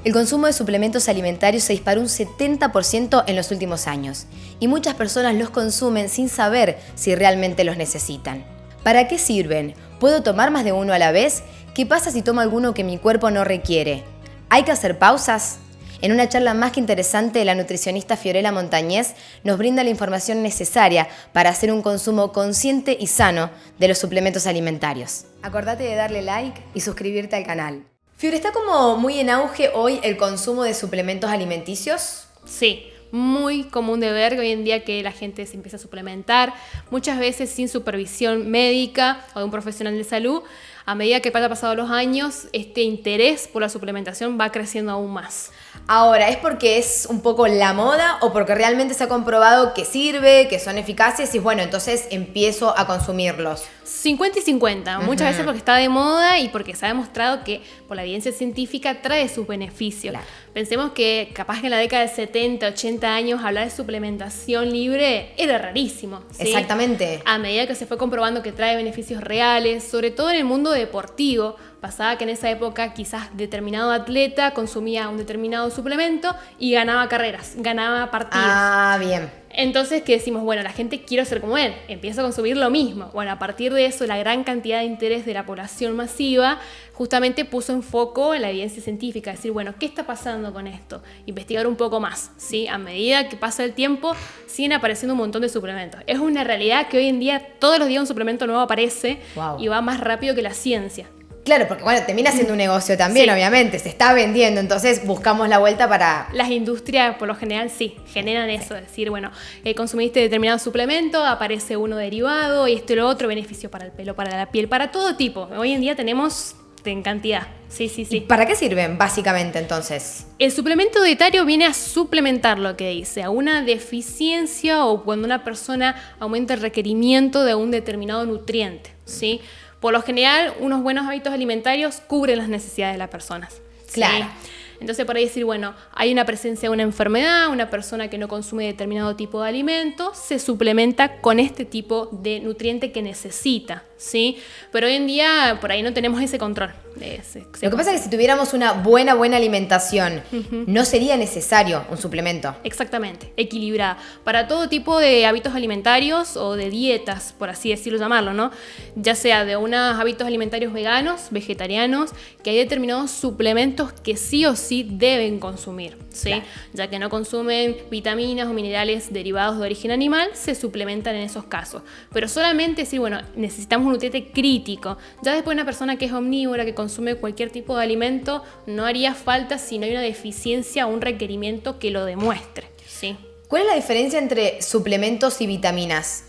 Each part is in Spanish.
El consumo de suplementos alimentarios se disparó un 70% en los últimos años y muchas personas los consumen sin saber si realmente los necesitan. ¿Para qué sirven? ¿Puedo tomar más de uno a la vez? ¿Qué pasa si tomo alguno que mi cuerpo no requiere? ¿Hay que hacer pausas? En una charla más que interesante, la nutricionista Fiorella Montañez nos brinda la información necesaria para hacer un consumo consciente y sano de los suplementos alimentarios. Acordate de darle like y suscribirte al canal. Fiore, ¿está como muy en auge hoy el consumo de suplementos alimenticios? Sí, muy común de ver hoy en día que la gente se empieza a suplementar, muchas veces sin supervisión médica o de un profesional de salud. A medida que van pasando los años, este interés por la suplementación va creciendo aún más. Ahora, ¿es porque es un poco la moda o porque realmente se ha comprobado que sirve, que son eficaces y bueno, entonces empiezo a consumirlos? 50 y 50, muchas veces porque está de moda y porque se ha demostrado que por la evidencia científica trae sus beneficios. Claro. Pensemos que capaz que en la década de 70, 80 años hablar de suplementación libre era rarísimo, ¿sí? Exactamente. A medida que se fue comprobando que trae beneficios reales, sobre todo en el mundo deportivo, pasaba que en esa época quizás determinado atleta consumía un determinado suplemento y ganaba carreras, ganaba partidos. Ah, bien. Entonces, ¿qué decimos? Bueno, la gente quiere ser como él, empieza a consumir lo mismo. Bueno, a partir de eso, la gran cantidad de interés de la población masiva justamente puso en foco en la evidencia científica, decir, bueno, ¿qué está pasando con esto? Investigar un poco más, ¿sí? A medida que pasa el tiempo, siguen apareciendo un montón de suplementos. Es una realidad que hoy en día, todos los días un suplemento nuevo aparece. Wow. Y va más rápido que la ciencia. Claro, porque bueno, termina siendo un negocio también, sí. Obviamente, se está vendiendo, entonces buscamos la vuelta para... Las industrias, por lo general, sí, generan eso, es decir, bueno, consumiste determinado suplemento, aparece uno derivado, y esto y lo otro, beneficio para el pelo, para la piel, para todo tipo. Hoy en día tenemos en cantidad, sí. ¿Y para qué sirven, básicamente, entonces? El suplemento dietario viene a suplementar lo que dice, a una deficiencia o cuando una persona aumenta el requerimiento de un determinado nutriente, ¿sí? Por lo general, unos buenos hábitos alimentarios cubren las necesidades de las personas. Claro. ¿Sí? Entonces, por ahí decir, bueno, hay una presencia de una enfermedad, una persona que no consume determinado tipo de alimento, se suplementa con este tipo de nutriente que necesita, ¿sí? Pero hoy en día, por ahí no tenemos ese control. Lo que pasa es que si tuviéramos una buena alimentación, no sería necesario un suplemento. Exactamente, equilibrada. Para todo tipo de hábitos alimentarios o de dietas, por así decirlo, llamarlo, ¿no? Ya sea de unos hábitos alimentarios veganos, vegetarianos, que hay determinados suplementos que sí o sí deben consumir, ¿sí? Claro. Ya que no consumen vitaminas o minerales derivados de origen animal, se suplementan en esos casos. Pero solamente si, bueno, necesitamos un nutriente crítico. Ya después una persona que es omnívora, que consume cualquier tipo de alimento, no haría falta si no hay una deficiencia o un requerimiento que lo demuestre, ¿sí? ¿Cuál es la diferencia entre suplementos y vitaminas?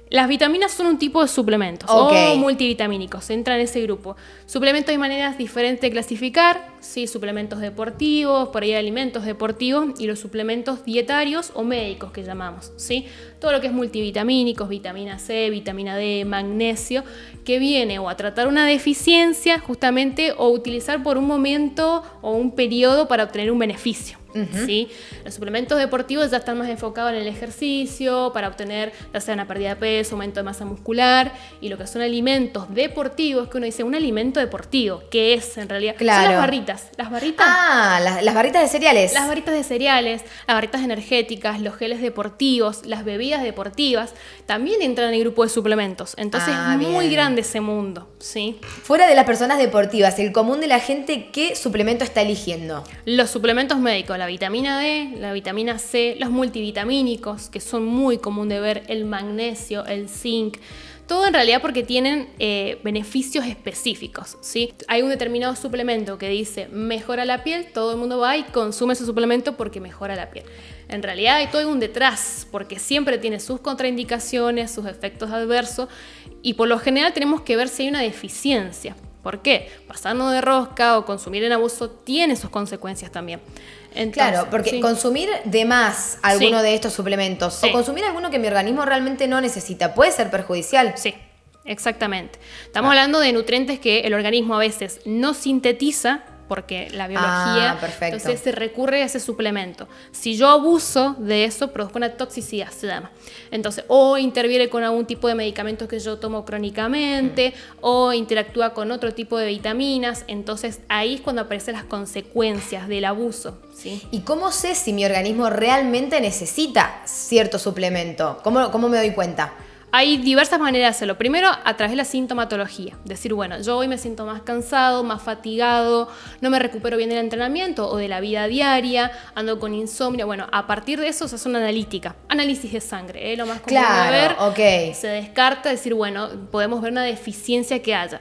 Las vitaminas son un tipo de suplementos o multivitamínicos, entra en ese grupo. Suplementos hay maneras diferentes de clasificar, ¿sí? Suplementos deportivos, por ahí alimentos deportivos y los suplementos dietarios o médicos que llamamos, ¿sí? Todo lo que es multivitamínicos, vitamina C, vitamina D, magnesio, que viene o a tratar una deficiencia justamente o utilizar por un momento o un periodo para obtener un beneficio. ¿Sí? Los suplementos deportivos ya están más enfocados en el ejercicio para obtener ya sea una pérdida de peso, aumento de masa muscular, y lo que son alimentos deportivos, que uno dice un alimento deportivo, ¿qué es en realidad? Claro. Son las barritas. ¿Las barritas? Ah, las barritas de cereales. Las barritas de cereales, las barritas energéticas, los geles deportivos, las bebidas deportivas, también entran en el grupo de suplementos. Entonces es muy grande ese mundo, ¿sí? Fuera de las personas deportivas, el común de la gente, ¿qué suplemento está eligiendo? Los suplementos médicos, la vitamina D, la vitamina C, los multivitamínicos, que son muy común de ver, el magnesio, el zinc, todo en realidad porque tienen beneficios específicos, ¿sí? Hay un determinado suplemento que dice mejora la piel, todo el mundo va y consume ese suplemento porque mejora la piel. En realidad hay todo un detrás, porque siempre tiene sus contraindicaciones, sus efectos adversos, y por lo general tenemos que ver si hay una deficiencia. ¿Por qué? Pasarnos de rosca o consumir en abuso tiene sus consecuencias también. Entonces, claro, porque consumir de más alguno de estos suplementos o consumir alguno que mi organismo realmente no necesita puede ser perjudicial. Sí, exactamente. Estamos hablando de nutrientes que el organismo a veces no sintetiza, porque la biología, perfecto. Entonces se recurre a ese suplemento. Si yo abuso de eso, produzco una toxicidad, se llama. Entonces, o interviene con algún tipo de medicamentos que yo tomo crónicamente, o interactúa con otro tipo de vitaminas. Entonces, ahí es cuando aparecen las consecuencias del abuso, ¿sí? ¿Y cómo sé si mi organismo realmente necesita cierto suplemento? ¿Cómo me doy cuenta? Hay diversas maneras de hacerlo. Primero, a través de la sintomatología. Decir, bueno, yo hoy me siento más cansado, más fatigado, no me recupero bien del entrenamiento o de la vida diaria, ando con insomnio. Bueno, a partir de eso se hace una analítica. Análisis de sangre, lo más común de ver. Ok. Se descarta, decir, bueno, podemos ver una deficiencia que haya.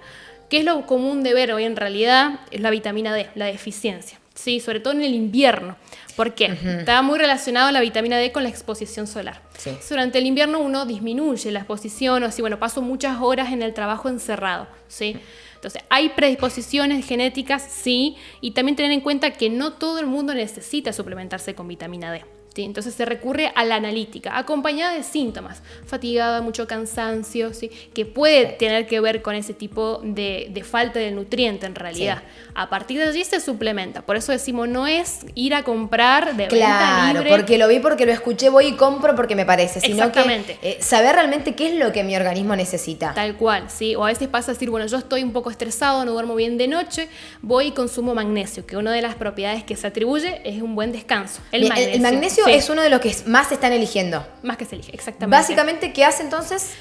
¿Qué es lo común de ver hoy en realidad? Es la vitamina D, la deficiencia. Sí, sobre todo en el invierno. ¿Por qué? Está muy relacionado la vitamina D con la exposición solar. Sí. Durante el invierno uno disminuye la exposición, o así, bueno, paso muchas horas en el trabajo encerrado, ¿sí? Entonces, hay predisposiciones genéticas, sí, y también tener en cuenta que no todo el mundo necesita suplementarse con vitamina D. ¿Sí? Entonces se recurre a la analítica, acompañada de síntomas, fatiga, mucho cansancio, ¿sí? Que puede tener que ver con ese tipo de falta de nutriente en realidad. Sí. A partir de allí se suplementa, por eso decimos, no es ir a comprar de venta libre. Claro, porque lo vi, porque lo escuché, voy y compro porque me parece, sino exactamente. Que saber realmente qué es lo que mi organismo necesita. Tal cual, ¿sí? O a veces pasa a decir, bueno, yo estoy un poco estresado, no duermo bien de noche, voy y consumo magnesio, que una de las propiedades que se atribuye es un buen descanso. El magnesio sí. Es uno de los que más se están eligiendo. Más que se elige, exactamente. Básicamente, ¿qué hace entonces?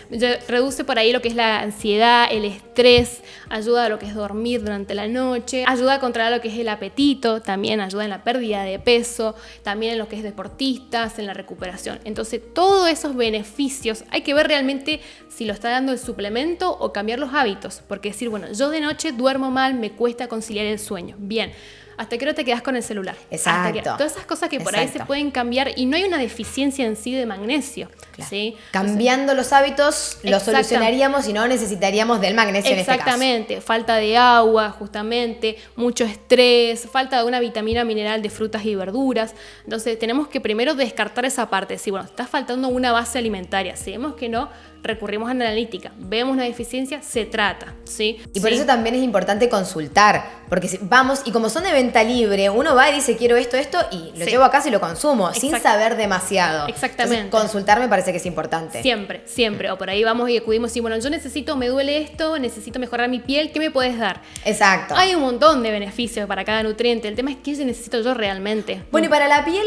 Reduce por ahí lo que es la ansiedad, el estrés, ayuda a lo que es dormir durante la noche, ayuda a controlar lo que es el apetito, también ayuda en la pérdida de peso, también en lo que es deportistas, en la recuperación. Entonces, todos esos beneficios hay que ver realmente si lo está dando el suplemento o cambiar los hábitos. Porque decir, bueno, yo de noche duermo mal, me cuesta conciliar el sueño. Bien. ¿Hasta qué hora te quedas con el celular? Exacto. Todas esas cosas que por ahí se pueden cambiar y no hay una deficiencia en sí de magnesio. Claro. ¿Sí? Cambiando los hábitos lo solucionaríamos y no necesitaríamos del magnesio en este caso. Exactamente. Falta de agua, justamente, mucho estrés, falta de una vitamina mineral de frutas y verduras. Entonces tenemos que primero descartar esa parte. Decir, bueno, está faltando una base alimentaria. Si vemos que no, recurrimos a la analítica. Vemos una deficiencia, se trata. ¿Sí? Y por eso también es importante consultar. Porque si vamos, y como son de venta libre, uno va y dice quiero esto y lo llevo a casa y lo consumo sin saber demasiado. Exactamente. Entonces, consultar me parece que es importante. Siempre. O por ahí vamos y acudimos y bueno, yo me duele esto, necesito mejorar mi piel, ¿qué me puedes dar? Exacto. Hay un montón de beneficios para cada nutriente. El tema es qué necesito yo realmente. Bueno, y para la piel,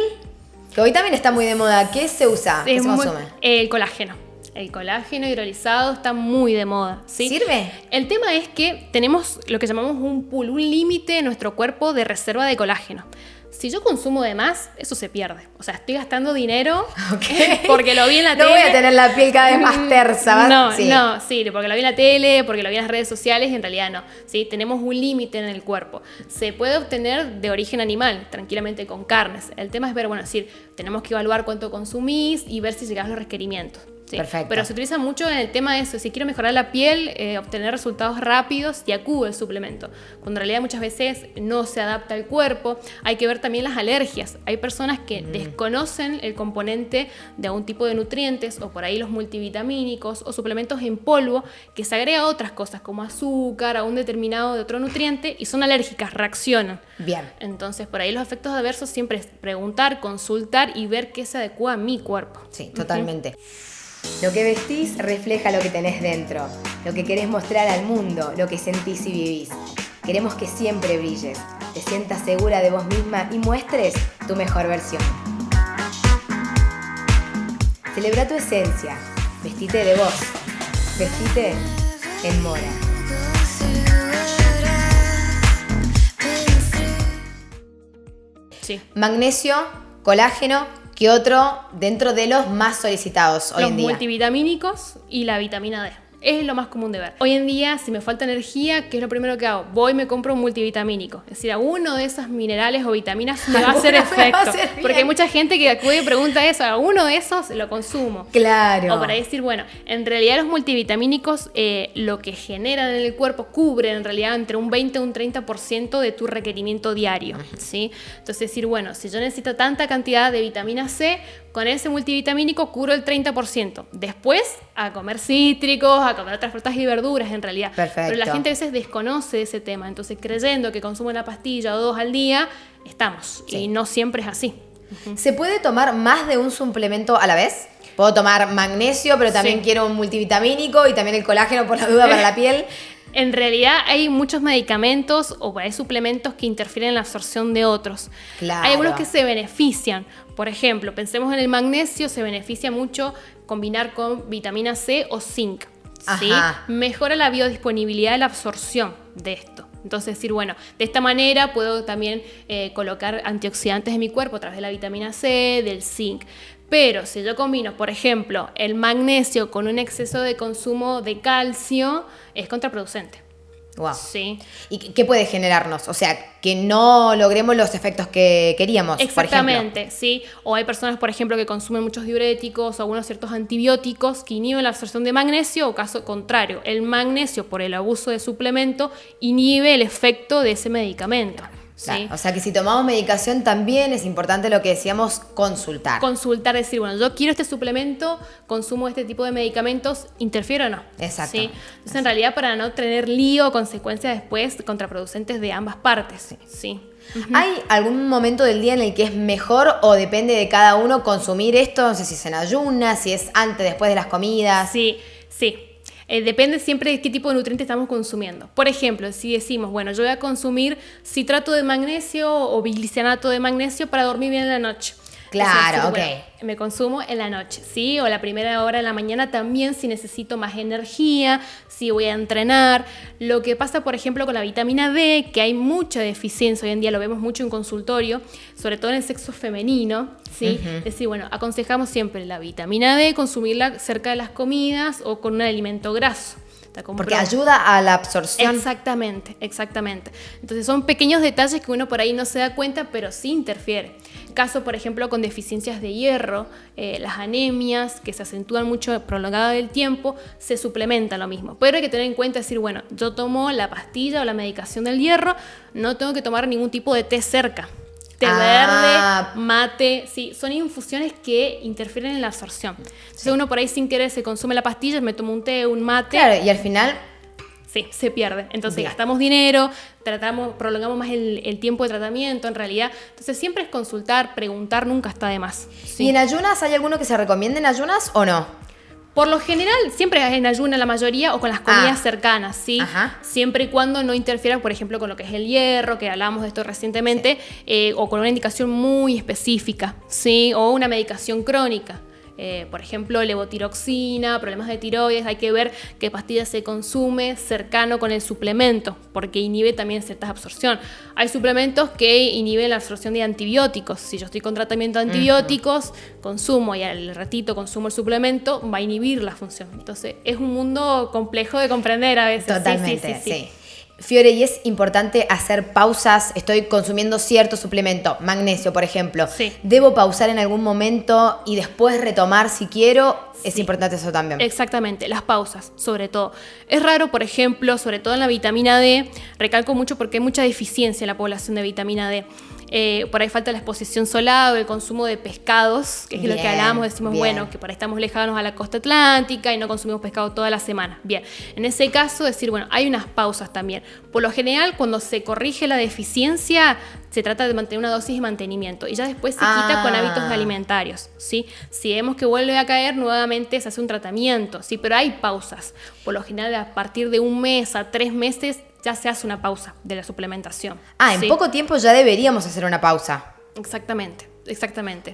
que hoy también está muy de moda, ¿qué se usa? ¿Qué se consume? El colágeno. El colágeno hidrolizado está muy de moda, ¿sí? ¿Sirve? El tema es que tenemos lo que llamamos un pool, un límite en nuestro cuerpo de reserva de colágeno. Si yo consumo de más, eso se pierde. O sea, estoy gastando dinero porque lo vi en la tele. No voy a tener la piel cada vez más tersa, ¿verdad? Sí, porque lo vi en la tele, porque lo vi en las redes sociales, en realidad no. ¿Sí? Tenemos un límite en el cuerpo. Se puede obtener de origen animal, tranquilamente con carnes. El tema es ver, tenemos que evaluar cuánto consumís y ver si llegás a los requerimientos. Sí. Perfecto. Pero se utiliza mucho en el tema de eso. Si quiero mejorar la piel, obtener resultados rápidos y acudo al suplemento. Cuando en realidad muchas veces no se adapta al cuerpo. Hay que ver también las alergias. Hay personas que desconocen el componente de algún tipo de nutrientes o por ahí los multivitamínicos o suplementos en polvo que se agrega otras cosas como azúcar a un determinado de otro nutriente y son alérgicas, reaccionan. Bien. Entonces por ahí los efectos adversos siempre es preguntar, consultar y ver qué se adecua a mi cuerpo. Sí, totalmente. Lo que vestís refleja lo que tenés dentro, lo que querés mostrar al mundo, lo que sentís y vivís. Queremos que siempre brilles, te sientas segura de vos misma y muestres tu mejor versión. Celebra tu esencia, vestite de vos, vestite en Mora. Sí. Magnesio, colágeno. ¿Qué otro dentro de los más solicitados hoy en día? Los multivitamínicos y la vitamina D. Es lo más común de ver. Hoy en día, si me falta energía, ¿qué es lo primero que hago? Voy y me compro un multivitamínico. Es decir, alguno de esos minerales o vitaminas me va a hacer efecto. Porque hay mucha gente que acude y pregunta eso. Alguno de esos lo consumo. Claro. O para decir, en realidad los multivitamínicos lo que generan en el cuerpo cubren en realidad entre un 20 y un 30% de tu requerimiento diario. ¿Sí? Entonces decir, si yo necesito tanta cantidad de vitamina C, con ese multivitamínico cubro el 30%. Después a comer cítricos, a comer otras frutas y verduras en realidad. Perfecto. Pero la gente a veces desconoce ese tema, entonces creyendo que consume una pastilla o 2 al día, estamos. Sí. Y no siempre es así. ¿Se puede tomar más de un suplemento a la vez? Puedo tomar magnesio, pero también quiero un multivitamínico y también el colágeno por la duda para la piel. En realidad hay muchos medicamentos o hay suplementos que interfieren en la absorción de otros. Claro. Hay algunos que se benefician. Por ejemplo, pensemos en el magnesio, se beneficia mucho combinar con vitamina C o zinc. ¿Sí? Mejora la biodisponibilidad de la absorción de esto. Entonces decir, bueno, de esta manera puedo también colocar antioxidantes en mi cuerpo a través de la vitamina C, del zinc. Pero si yo combino, por ejemplo, el magnesio con un exceso de consumo de calcio, es contraproducente. Wow. Sí. ¿Y qué puede generarnos? O sea, que no logremos los efectos que queríamos, exactamente, por ejemplo. Sí. O hay personas, por ejemplo, que consumen muchos diuréticos o algunos ciertos antibióticos que inhiben la absorción de magnesio, o caso contrario, el magnesio por el abuso de suplemento inhibe el efecto de ese medicamento. Claro. ¿Sí? O sea que si tomamos medicación también es importante lo que decíamos, consultar. Consultar, decir, bueno, yo quiero este suplemento, consumo este tipo de medicamentos, ¿interfiero o no? Exacto. ¿Sí? Entonces, en realidad, para no tener lío o consecuencias después contraproducentes de ambas partes. Sí. ¿Hay algún momento del día en el que es mejor o depende de cada uno consumir esto? No sé si es en ayunas, si es antes, después de las comidas. Sí. Depende siempre de qué tipo de nutrientes estamos consumiendo. Por ejemplo, si decimos, bueno, yo voy a consumir citrato de magnesio o biglicinato de magnesio para dormir bien en la noche. Claro, decir, bueno, me consumo en la noche, ¿sí? O la primera hora de la mañana también si necesito más energía, si voy a entrenar. Lo que pasa, por ejemplo, con la vitamina D, que hay mucha deficiencia hoy en día, lo vemos mucho en consultorio, sobre todo en el sexo femenino, ¿sí? Es decir, bueno, aconsejamos siempre la vitamina D, consumirla cerca de las comidas o con un alimento graso. Porque ayuda a la absorción. Exactamente. Entonces son pequeños detalles que uno por ahí no se da cuenta, pero sí interfiere. Caso, por ejemplo, con deficiencias de hierro, las anemias que se acentúan mucho prolongado del tiempo, se suplementa lo mismo. Pero hay que tener en cuenta, decir, bueno, yo tomo la pastilla o la medicación del hierro, no tengo que tomar ningún tipo de té cerca. Té verde, mate, sí, son infusiones que interfieren en la absorción. Entonces uno por ahí sin querer se consume la pastilla, me tomo un té, un mate. Claro, y al final... Sí, se pierde. Entonces gastamos dinero, prolongamos más el tiempo de tratamiento en realidad. Entonces siempre es consultar, preguntar, nunca está de más. Sí. ¿Y en ayunas hay alguno que se recomiende en ayunas o no? Por lo general, siempre es en ayuna la mayoría o con las comidas cercanas, ¿sí? Siempre y cuando no interfiera, por ejemplo, con lo que es el hierro, que hablamos de esto recientemente, o con una indicación muy específica, ¿sí? O una medicación crónica. Por ejemplo, levotiroxina, problemas de tiroides, hay que ver qué pastilla se consume cercano con el suplemento, porque inhibe también cierta absorción. Hay suplementos que inhiben la absorción de antibióticos. Si yo estoy con tratamiento de antibióticos, consumo y al ratito consumo el suplemento, va a inhibir la función. Entonces, es un mundo complejo de comprender a veces. Totalmente, sí. Fiore, y es importante hacer pausas. Estoy consumiendo cierto suplemento, magnesio, por ejemplo. Sí. ¿Debo pausar en algún momento y después retomar si quiero? Es importante eso también. Exactamente, las pausas, sobre todo. Es raro, por ejemplo, sobre todo en la vitamina D, recalco mucho porque hay mucha deficiencia en la población de vitamina D. Por ahí falta la exposición solar o el consumo de pescados, que es lo que hablábamos, decimos, bueno, que por ahí estamos lejanos a la costa atlántica y no consumimos pescado toda la semana. Bien, en ese caso decir, bueno, hay unas pausas también. Por lo general, cuando se corrige la deficiencia, se trata de mantener una dosis de mantenimiento y ya después se quita con hábitos alimentarios, ¿sí? Si vemos que vuelve a caer, nuevamente se hace un tratamiento, ¿sí? Pero hay pausas. Por lo general, a partir de 1 mes a 3 meses, ya se hace una pausa de la suplementación. En poco tiempo ya deberíamos hacer una pausa. Exactamente.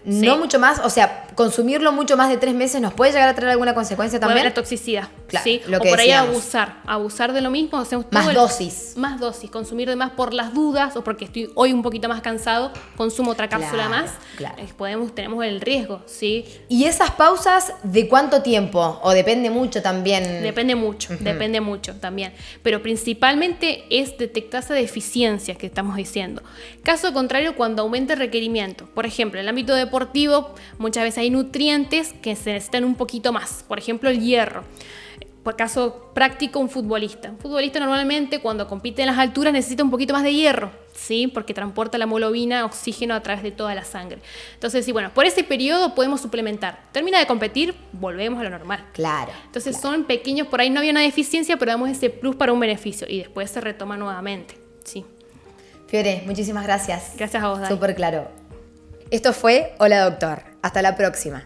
No mucho más, o sea, consumirlo mucho más de 3 meses nos puede llegar a traer alguna consecuencia también. Puede haber toxicidad, claro, ¿sí? Lo que o por decíamos. ahí abusar de lo mismo. Hacemos más dosis, consumir de más por las dudas o porque estoy hoy un poquito más cansado, consumo otra cápsula más. Claro. Tenemos el riesgo, ¿sí? ¿Y esas pausas de cuánto tiempo? ¿O depende mucho también? Depende mucho también. Pero principalmente es detectar esa deficiencia que estamos diciendo. Caso contrario, cuando aumenta el requerimiento. Por ejemplo, en el ámbito deportivo, muchas veces hay nutrientes que se necesitan un poquito más. Por ejemplo, el hierro. por caso práctico, un futbolista. Un futbolista normalmente cuando compite en las alturas necesita un poquito más de hierro, ¿sí? Porque transporta la hemoglobina, oxígeno a través de toda la sangre. Entonces, sí, bueno, por ese periodo podemos suplementar. Termina de competir, volvemos a lo normal. Claro. Entonces son pequeños, por ahí no había una deficiencia, pero damos ese plus para un beneficio y después se retoma nuevamente, sí. Fiore, muchísimas gracias. Gracias a vos, Dani. Súper claro. Esto fue Hola Doctor. Hasta la próxima.